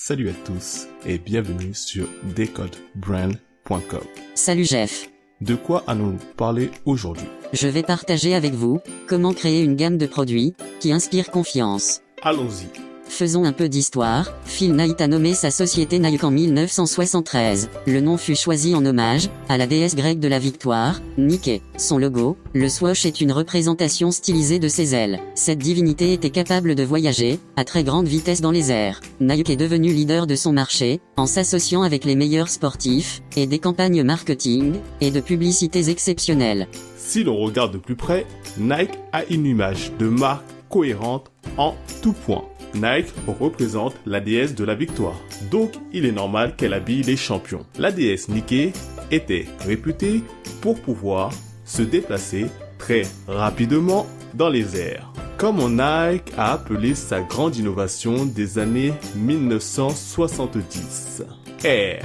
Salut à tous et bienvenue sur decodebrand.com. Salut Jeff. De quoi allons-nous parler aujourd'hui? Je vais partager avec vous comment créer une gamme de produits qui inspire confiance. Allons-y. Faisons un peu d'histoire. Phil Knight a nommé sa société Nike en 1973. Le nom fut choisi en hommage à la déesse grecque de la victoire, Nike. Son logo, le swoosh, est une représentation stylisée de ses ailes. Cette divinité était capable de voyager à très grande vitesse dans les airs. Nike est devenu leader de son marché en s'associant avec les meilleurs sportifs et des campagnes marketing et de publicités exceptionnelles. Si l'on regarde de plus près, Nike a une image de marque cohérente en tout point. Nike représente la déesse de la victoire, donc il est normal qu'elle habille les champions. La déesse Nike était réputée pour pouvoir se déplacer très rapidement dans les airs. Comment Nike a appelé sa grande innovation des années 1970? Air.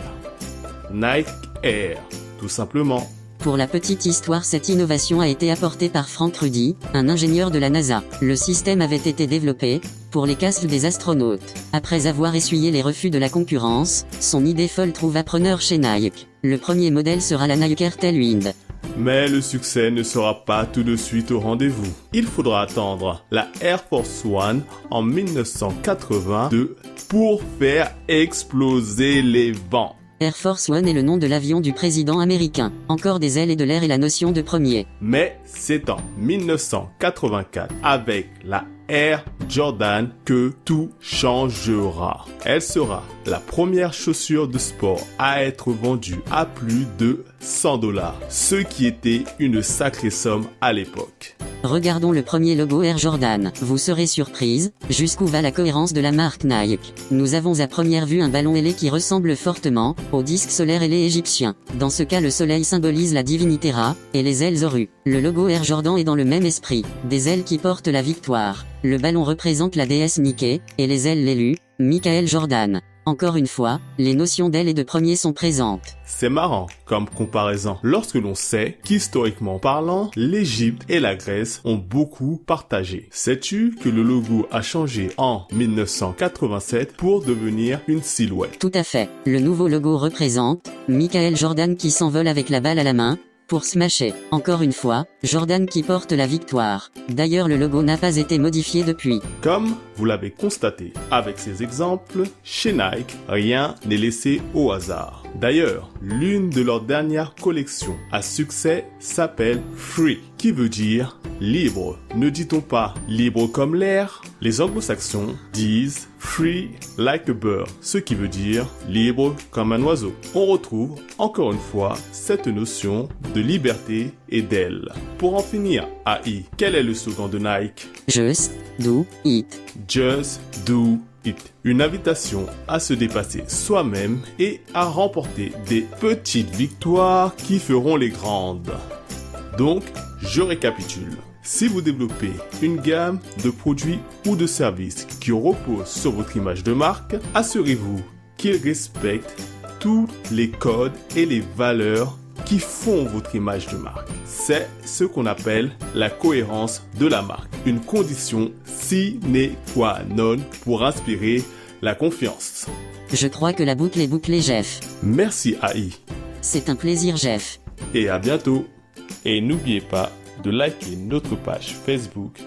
Nike Air, tout simplement. Pour la petite histoire, cette innovation a été apportée par Frank Rudy, un ingénieur de la NASA. Le système avait été développé pour les casques des astronautes. Après avoir essuyé les refus de la concurrence, son idée folle trouva preneur chez Nike. Le premier modèle sera la Nike Air Tailwind. Mais le succès ne sera pas tout de suite au rendez-vous. Il faudra attendre la Air Force One en 1982 pour faire exploser les vents. Air Force One est le nom de l'avion du président américain. Encore des ailes et de l'air est la notion de premier. Mais c'est en 1984, avec la Air Jordan, que tout changera. Elle sera la première chaussure de sport à être vendue à plus de $100, ce qui était une sacrée somme à l'époque. Regardons le premier logo Air Jordan. Vous serez surprise, jusqu'où va la cohérence de la marque Nike. Nous avons à première vue un ballon ailé qui ressemble fortement au disque solaire ailé égyptien. Dans ce cas, le soleil symbolise la divinité Ra, et les ailes Horus. Le logo Air Jordan est dans le même esprit, des ailes qui portent la victoire. Le ballon représente la déesse Nike, et les ailes l'élu, Michael Jordan. Encore une fois, les notions d'aile et de premier sont présentes. C'est marrant comme comparaison, lorsque l'on sait qu'historiquement parlant, l'Égypte et la Grèce ont beaucoup partagé. Sais-tu que le logo a changé en 1987 pour devenir une silhouette? Tout à fait. Le nouveau logo représente Michael Jordan qui s'envole avec la balle à la main pour smasher. Encore une fois, Jordan qui porte la victoire. D'ailleurs, le logo n'a pas été modifié depuis. Comme vous l'avez constaté avec ces exemples, chez Nike, rien n'est laissé au hasard. D'ailleurs, l'une de leurs dernières collections à succès s'appelle Free, qui veut dire libre. Ne dit-on pas libre comme l'air? Les anglo-saxons disent free like a bird, ce qui veut dire libre comme un oiseau. On retrouve encore une fois cette notion de liberté et d'aile. Pour en finir, AI, quel est le slogan de Nike? Just do it. Just do it. Une invitation à se dépasser soi-même et à remporter des petites victoires qui feront les grandes. Donc, je récapitule. Si vous développez une gamme de produits ou de services qui reposent sur votre image de marque, assurez-vous qu'ils respectent tous les codes et les valeurs qui font votre image de marque. C'est ce qu'on appelle la cohérence de la marque, une condition sine qua non pour inspirer la confiance. Je crois que la boucle est bouclée, Jeff. Merci AI. C'est un plaisir, Jeff. Et à bientôt. Et n'oubliez pas de liker notre page Facebook